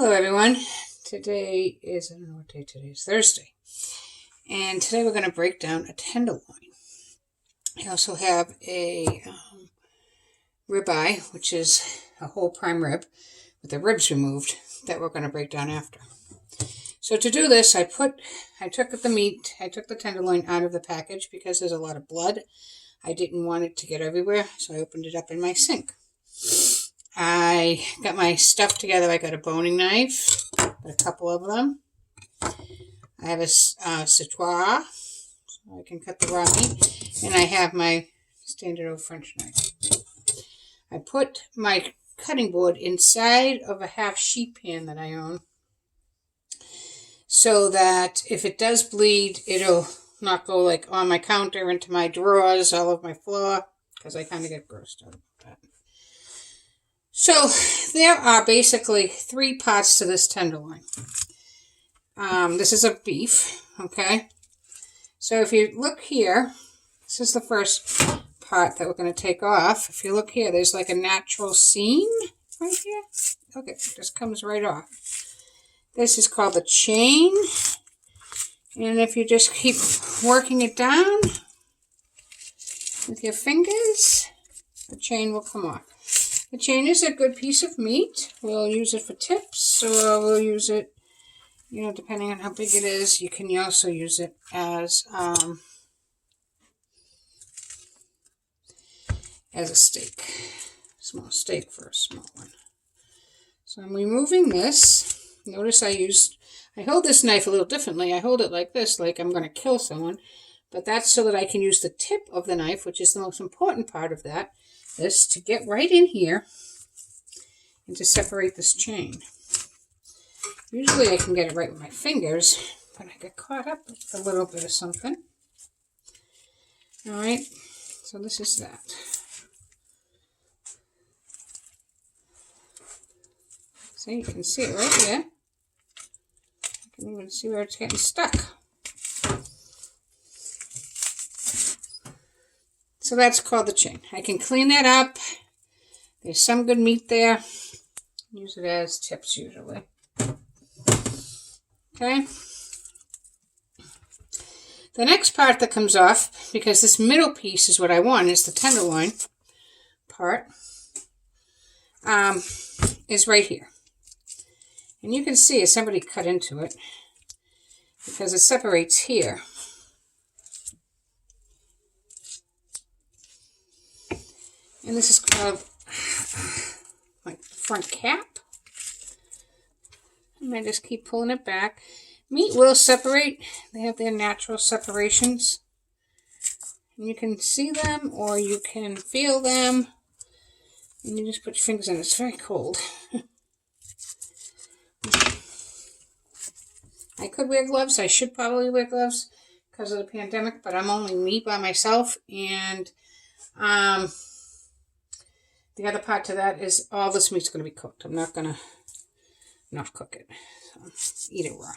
Hello everyone. Today is, I don't know what day today is, Thursday. And today we're going to break down a tenderloin. I also have a ribeye, which is a whole prime rib with the ribs removed that we're going to break down after. So to do this, I took the tenderloin out of the package because there's a lot of blood. I didn't want it to get everywhere, so I opened it up in my sink. I got my stuff together. I got a boning knife, a couple of them. I have a sautoir, so I can cut the raw meat. And I have my standard old French knife. I put my cutting board inside of a half sheet pan that I own, so that if it does bleed, it'll not go like on my counter, into my drawers, all over my floor, because I kind of get grossed out about that. So there are basically three parts to this tenderloin. This is a beef, okay? So if you look here, this is the first part that we're going to take off. If you look here, there's like a natural seam right here. Okay, it just comes right off. This is called the chain. And if you just keep working it down with your fingers, the chain will come off. The chain is a good piece of meat. We'll use it for tips, or we'll use it, depending on how big it is. You can also use it as a steak. Small steak for a small one. So I'm removing this. Notice I hold this knife a little differently. I hold it like this, like I'm going to kill someone. But that's so that I can use the tip of the knife, which is the most important part of that, is to get right in here and to separate this chain. Usually I can get it right with my fingers, but I get caught up with a little bit of something. Alright, so this is that. See, you can see it right here. You can even see where it's getting stuck. So that's called the chain. I can clean that up. There's some good meat there. Use it as tips usually. Okay. The next part that comes off, because this middle piece is what I want, is the tenderloin part, is right here. And you can see somebody cut into it because it separates here. And this is called like the front cap. And I just keep pulling it back. Meat will separate. They have their natural separations. And you can see them or you can feel them. And you just put your fingers in. It's very cold. I could wear gloves. I should probably wear gloves because of the pandemic. But I'm only me by myself. And the other part to that is all this meat's going to be cooked. I'm not going to not cook it. So eat it raw.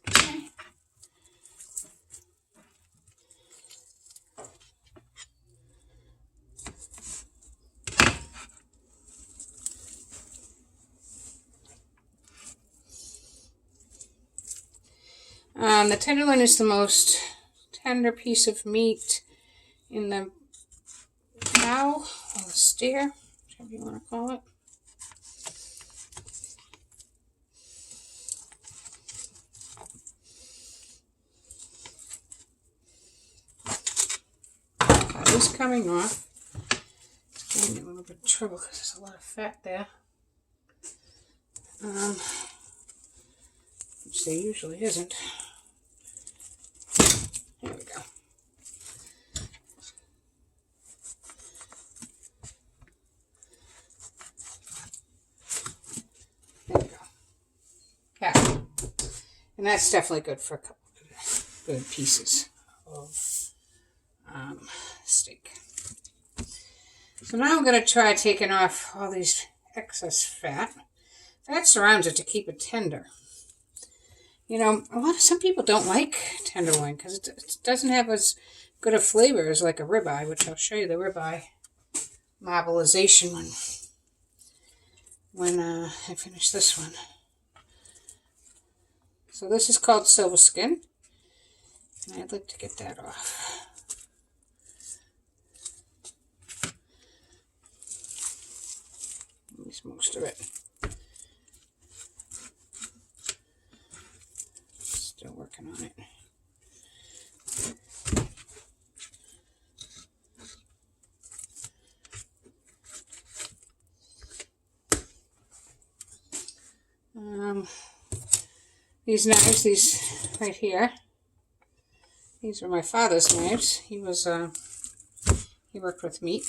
Okay. The tenderloin is the most tender piece of meat in the cow or the steer, whichever you want to call it. That is coming off. It's giving me a little bit of trouble because there's a lot of fat there. Which there usually isn't. There we go. There we go. Yeah. And that's definitely good for a couple of good pieces of steak. So now I'm going to try taking off all these excess fat. Fat surrounds it to keep it tender. Some people don't like tenderloin because it doesn't have as good a flavor as like a ribeye, which I'll show you the ribeye marbleization one. when I finish this one. So this is called silver skin, and I'd like to get that off. At least most of it. Still working on it. These knives, these right here, these are my father's knives. He worked with meat.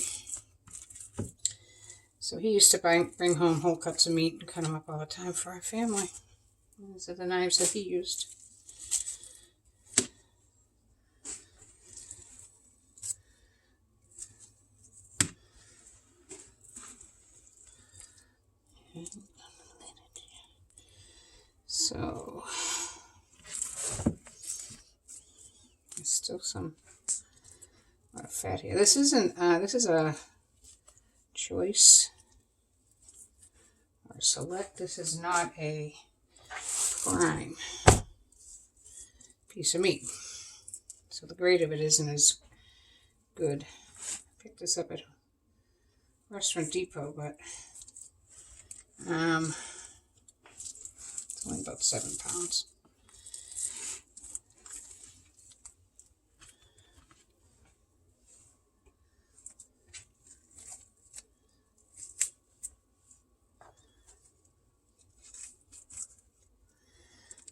So he used to bring home whole cuts of meat and cut them up all the time for our family. These are the knives that he used. So there's still some lot of fat here. This isn't. This is a choice or select. This is not a prime piece of meat, so the grade of it isn't as good. I picked this up at Restaurant Depot, but it's only about 7 pounds.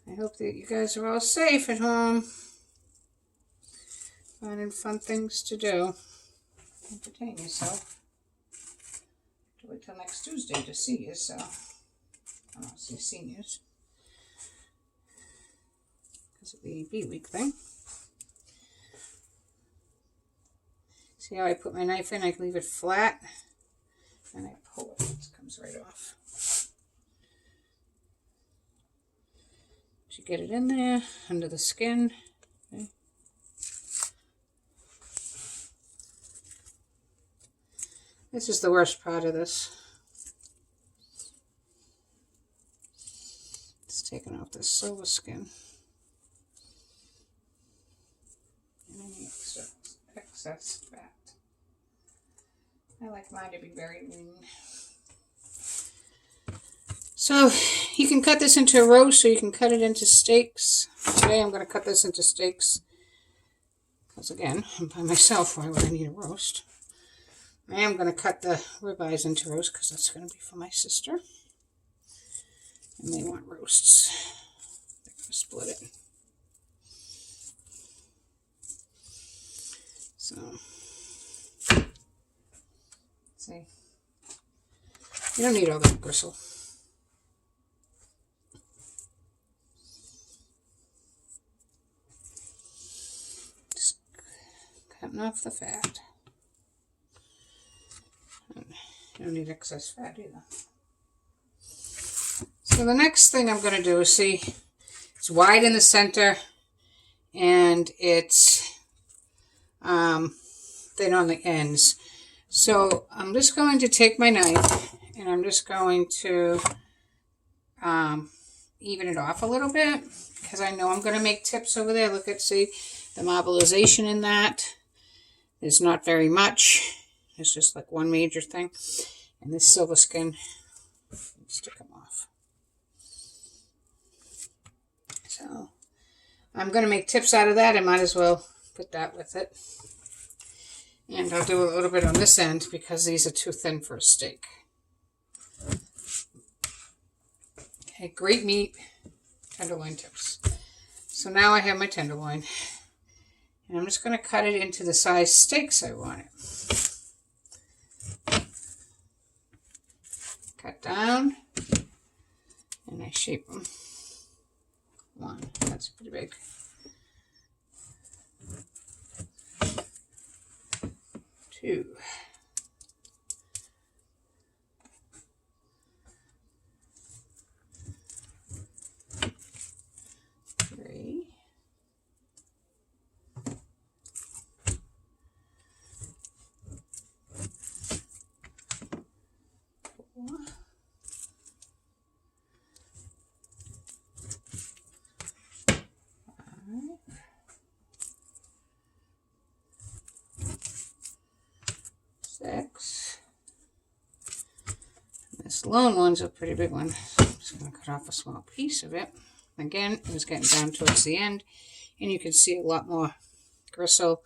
I hope that you guys are all safe at home, finding fun things to do. Entertain yourself. To wait till next Tuesday to see you, so I don't see seniors because of the B week thing. See how I put my knife in? I leave it flat and I pull it. It comes right off. You get it in there under the skin. Okay. This is the worst part of this. It's taking off this silver skin. And any excess fat. I like mine to be very lean. So you can cut this into a roast, or you can cut it into steaks. Today I'm going to cut this into steaks because, again, I'm by myself. Why would I need a roast? I am going to cut the ribeyes into roast because that's going to be for my sister, and they want roasts. They're going to split it. So, see, you don't need all that gristle. Cutting off the fat. And you don't need excess fat either. So the next thing I'm going to do is see, it's wide in the center and it's thin on the ends. So I'm just going to take my knife and I'm just going to even it off a little bit because I know I'm going to make tips over there. Look at, see the marbleization in that. There's not very much. It's just like one major thing. And this silver skin needs to come off. So I'm going to make tips out of that. I might as well put that with it. And I'll do a little bit on this end because these are too thin for a steak. Okay, great meat, tenderloin tips. So now I have my tenderloin. And I'm just going to cut it into the size steaks I want it. Cut down, and I shape them. One, that's pretty big. Two. Three. 4, This lone one's a pretty big one. I'm just going to cut off a small piece of it. Again, it was getting down towards the end, and you can see a lot more gristle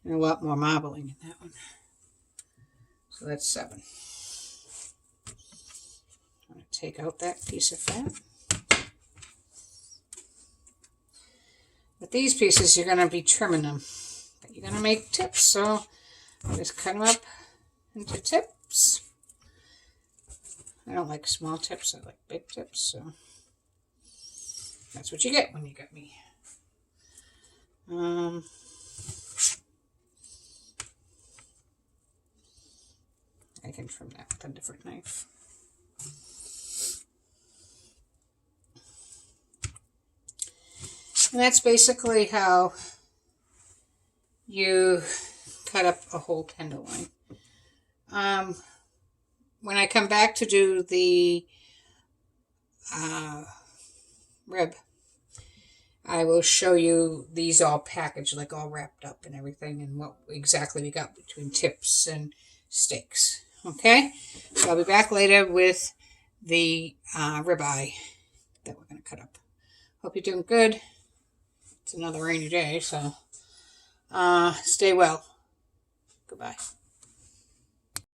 and a lot more marbling in that one. So that's 7. I'm going to take out that piece of fat. With these pieces, you're going to be trimming them, but you're going to make tips, so just cut them up into tips. I don't like small tips, I like big tips, so that's what you get when you get me. I can trim that with a different knife. And that's basically how you cut up a whole tenderloin. When I come back to do the rib, I will show you these all packaged, like all wrapped up and everything, and what exactly we got between tips and steaks. Okay? So I'll be back later with the ribeye that we're going to cut up. Hope you're doing good. It's another rainy day, so stay well. Goodbye.